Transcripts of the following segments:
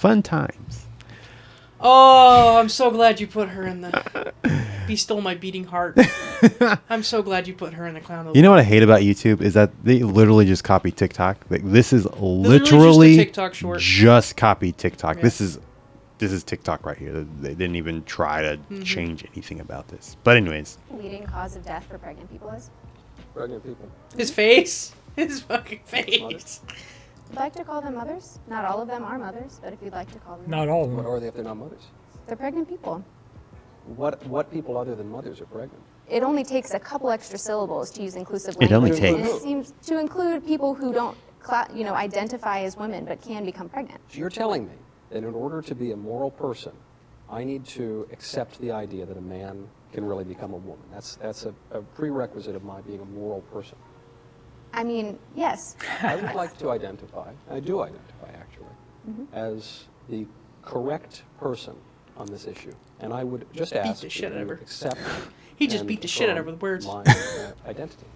Fun times. Oh, I'm so glad you put her in the... He stole my beating heart. I'm so glad you put her in the clown of the You know what I hate about YouTube is that they literally just copy TikTok. Like, this is literally just a TikTok short. Just copy TikTok. Yeah. This is TikTok right here. They didn't even try to change anything about this. But anyways, Leading cause of death for pregnant people is? Pregnant people. His face. His fucking face. Would like to call them mothers? Not all of them are mothers, but if you'd like to call them Not all of What them. are they if they're not mothers? they're pregnant people. What people other than mothers are pregnant? It only takes a couple extra syllables to use inclusive It only language. And takes- it seems to include people who don't identify as women but can become pregnant. So you're telling me that in order to be a moral person, I need to accept the idea that a man can really become a woman. That's a prerequisite of my being a moral person. I mean, yes. I would like to identify, I do identify actually, as the correct person on this issue. And I would just ask the shit that out of you her. accept He just and beat the shit out of her affirm with words. my identity.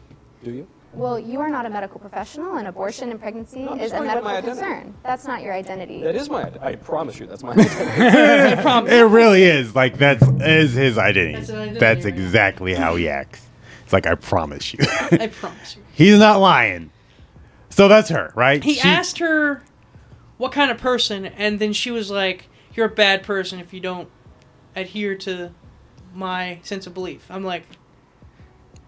Do you? Well, you are not a medical professional, and abortion and pregnancy No, I'm is just a talking about medical my identity. concern. That's not your identity. That is my I promise you, that's my identity. I promise. it really is. Like, that's is his identity. That's an identity, That's right? exactly how he acts. It's like, I promise you. I promise you. He's not lying. So that's her, right? He She- asked her what kind of person, and then she was like, "You're a bad person if you don't adhere to my sense of belief." I'm like,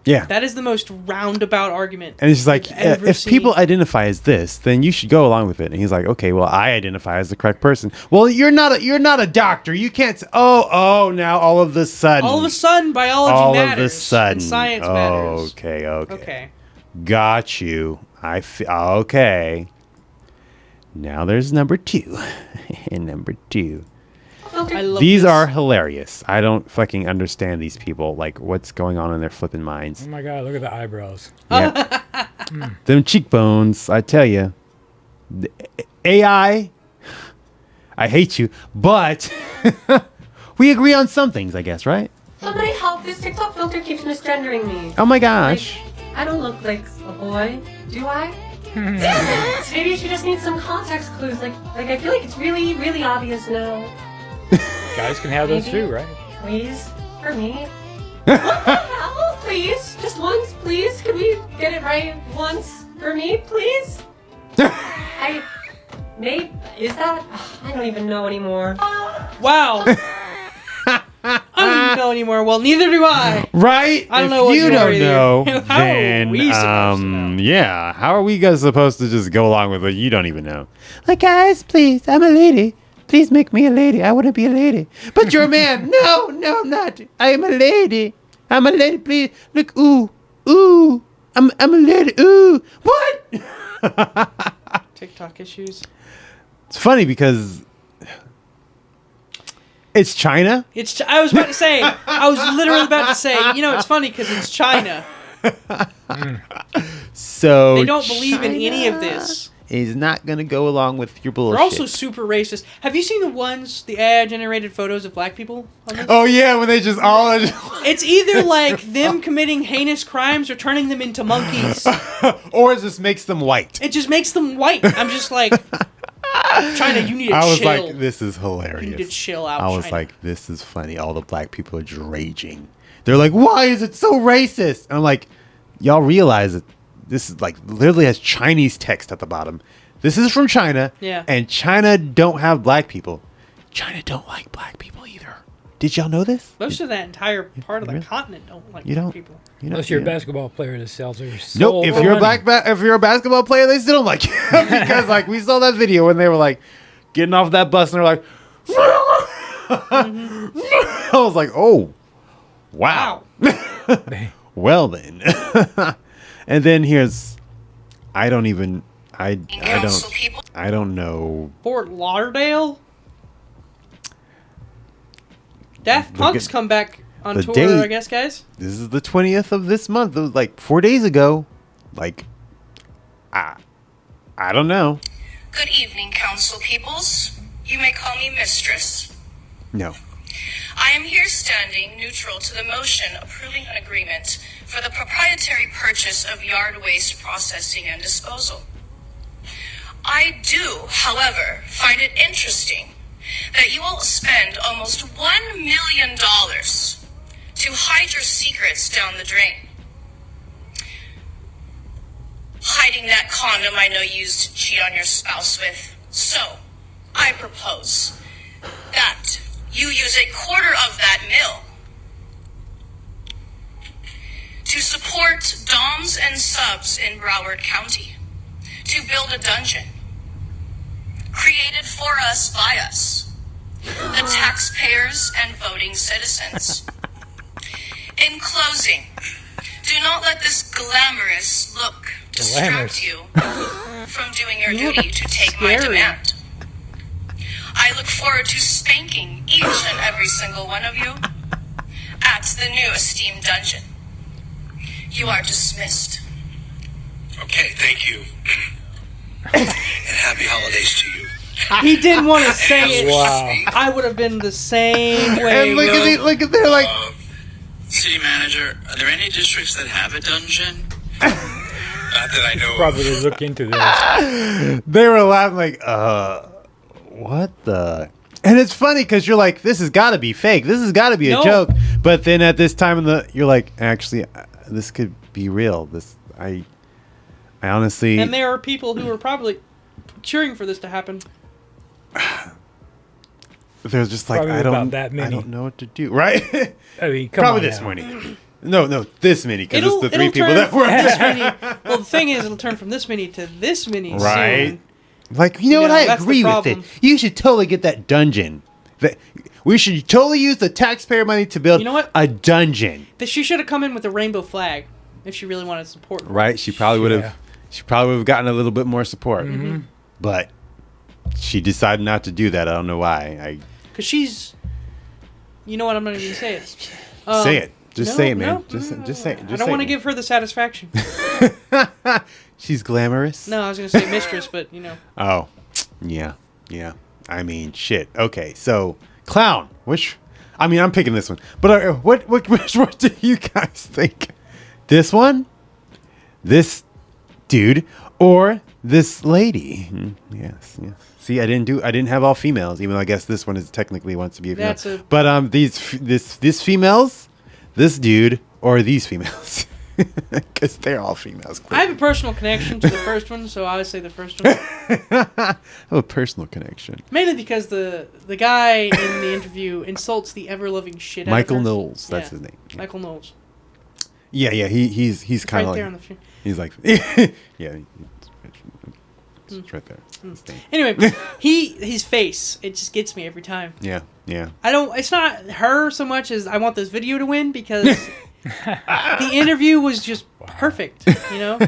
Yeah. that is the most roundabout argument. And it's just like, I've ever if seen. people identify as this, then you should go along with it. And he's like, okay, well, I identify as the correct person. Well, you're not a doctor. You can't. Now all of a sudden, biology all matters. of a sudden, and science matters. Okay. Okay. Got you. Okay. Now there's number 2. And number 2. I love These this. are hilarious. I don't fucking understand these people. Like, what's going on in their flipping minds? Oh my God, look at the eyebrows. Yeah. Them cheekbones, I tell you. AI, I hate you, but we agree on some things, I guess, right? Somebody help, this TikTok filter keeps misgendering me. Oh my gosh. I don't look like a boy, do I? Damn it! Maybe she just needs some context clues. Like I feel like it's really, really obvious now. Guys can have those Maybe. too, right? Please, for me. What the hell? Please, just once, please. Could we get it right once for me, please? Is that? I don't even know anymore. Wow. I don't even know anymore. Well, neither do I. Right? I don't If know what you you are don't either. know, How are then we supposed to know? yeah. How are we guys supposed to just go along with it? You don't even know. Like, guys, please, I'm a lady. Please make me a lady. I want to be a lady. But you're a man. No, I'm not. I am a lady. I'm a lady. Please look. Ooh. I'm a lady. Ooh. What? TikTok issues. It's funny because it's China. I was about to say. I was literally about to say. You know, it's funny because it's China. So They don't believe in any of this. Is not going to go along with your bullshit. They're also super racist. Have you seen the AI-generated photos of black people on this? Oh yeah, when they just all It's either like them committing heinous crimes or turning them into monkeys. or it just makes them white. It just makes them white. I'm just like, China, you need to I was chill. like, this is hilarious. You need to chill out, I was China. like, this is funny. All the black people are just raging. They're like, why is it so racist? And I'm like, y'all realize that this is like literally has Chinese text at the bottom. This is from China. Yeah. And China don't have black people. China don't like black people either. Did y'all know this? Most of that entire part of the really? continent don't like You black don't? people. You know, Unless you're a yeah. basketball player that sells their soul. Nope. If for you're a money. if you're a basketball player, they still don't like you because like we saw that video when they were like getting off that bus and they're like, I was like, oh, wow. Well then, and then here's, I don't know. Fort Lauderdale? Daft Punk's come back on the tour, date. I guess, guys. This is the 20th of this month. It was like 4 days ago. Like, I don't know. Good evening, council peoples. You may call me mistress. No. I am here standing neutral to the motion approving an agreement for the proprietary purchase of yard waste processing and disposal. I do, however, find it interesting that you will spend almost $1 million to hide your secrets down the drain. Hiding that condom I know you used to cheat on your spouse with. So, I propose that you use a quarter of that mill to support doms and subs in Broward County to build a dungeon created for us by us, the taxpayers and voting citizens. In closing, do not let this glamorous look distract you from doing your duty to take my demand. I look forward to spanking each and every single one of you at the new esteemed dungeon. You are dismissed. Okay, thank you. And happy holidays to you. He didn't want to say it. Wow. I would have been the same way. And look at they're like, City manager, are there any districts that have a dungeon? Not that I know Probably of. look into this. they were laughing like, what the? And it's funny because you're like, this has got to be fake. This has got to be a No. joke. But then at this time you're like, actually, this could be real. I honestly. And there are people who are probably cheering for this to happen. They're just like, Probably I about that I many. don't know what to do. Right? I mean, come Probably on this now. many. No, this many because it's the three it'll people turn that from were. this many. Well, the thing is, it'll turn from this many to this many Right. soon. Like, you know what? I that's the agree with it. problem. You should totally get that dungeon. We should totally use the taxpayer money to build You know what? a dungeon. She should have come in with a rainbow flag if she really wanted support. Right? She probably would have. Yeah. She probably would have gotten a little bit more support. Mm-hmm. But she decided not to do that. I don't know why. Because she's... You know what? I'm not even going to say it. Say it. Just no, say it, man. no, Just say it. I Just don't say want to it. give her the satisfaction. She's glamorous. No, I was going to say mistress, but, you know. Oh, yeah. I mean, shit. Okay, so clown. I'm picking this one. But which one do you guys think? This one, this dude, or this lady? Yes. See, I didn't have all females, even though I guess this one is technically wants to be a female. But these females, this dude, or these females. Because they're all females. I have a personal connection to the first one, so I would say the first one. I have a personal connection. Mainly because the guy in the interview insults the ever-loving shit out Michael of her. Knowles, that's his name. Michael Knowles. Yeah, he's kind of right there like, on the screen. he's like, yeah, it's right there. His name. Anyway, his face, it just gets me every time. Yeah. It's not her so much as I want this video to win because the interview was just perfect, you know?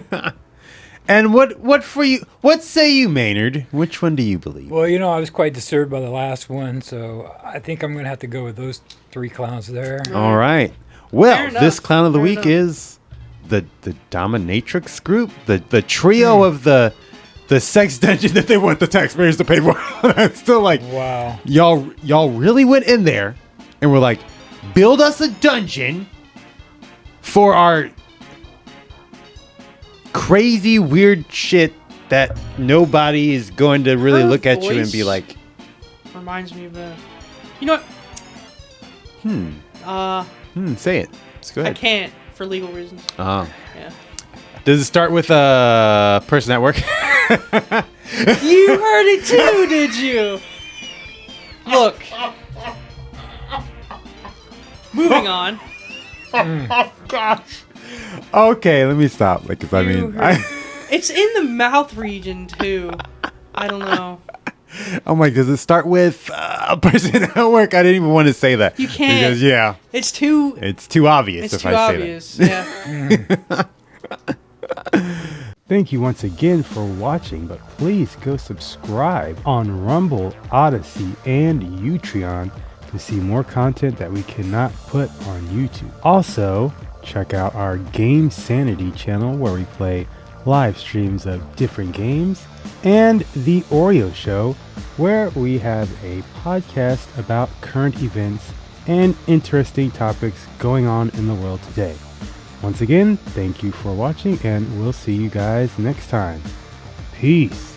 And what for you? What say you, Maynard? Which one do you believe? Well, I was quite disturbed by the last one, so I think I'm going to have to go with those three clowns there. All right. Well, Fair enough. this clown of the Fair week enough. is the Dominatrix group, the trio of the sex dungeon that they want the taxpayers to pay for. I'm still like, Wow. y'all really went in there and were like, build us a dungeon for our crazy weird shit that nobody is going to really Her look at you and be voice like, reminds me of you know what? say it. Just go I ahead. can't for legal reasons. Oh. Yeah. Does it start with a person at work? You heard it too, did you? Look. Moving on. Gosh. Okay, let me stop. Because I mean, It's in the mouth region too. I don't know. I'm like, does it start with a person at work? I didn't even want to say that. You can't. Because, It's too. it's too obvious It's if too I say obvious. Yeah. Thank you once again for watching, but please go subscribe on Rumble, Odyssey, and Utreon to see more content that we cannot put on YouTube. Also, check out our GameSanity channel where we play live streams of different games, and the Oreyo Show where we have a podcast about current events and interesting topics going on in the world today. Once again, thank you for watching, and we'll see you guys next time. Peace.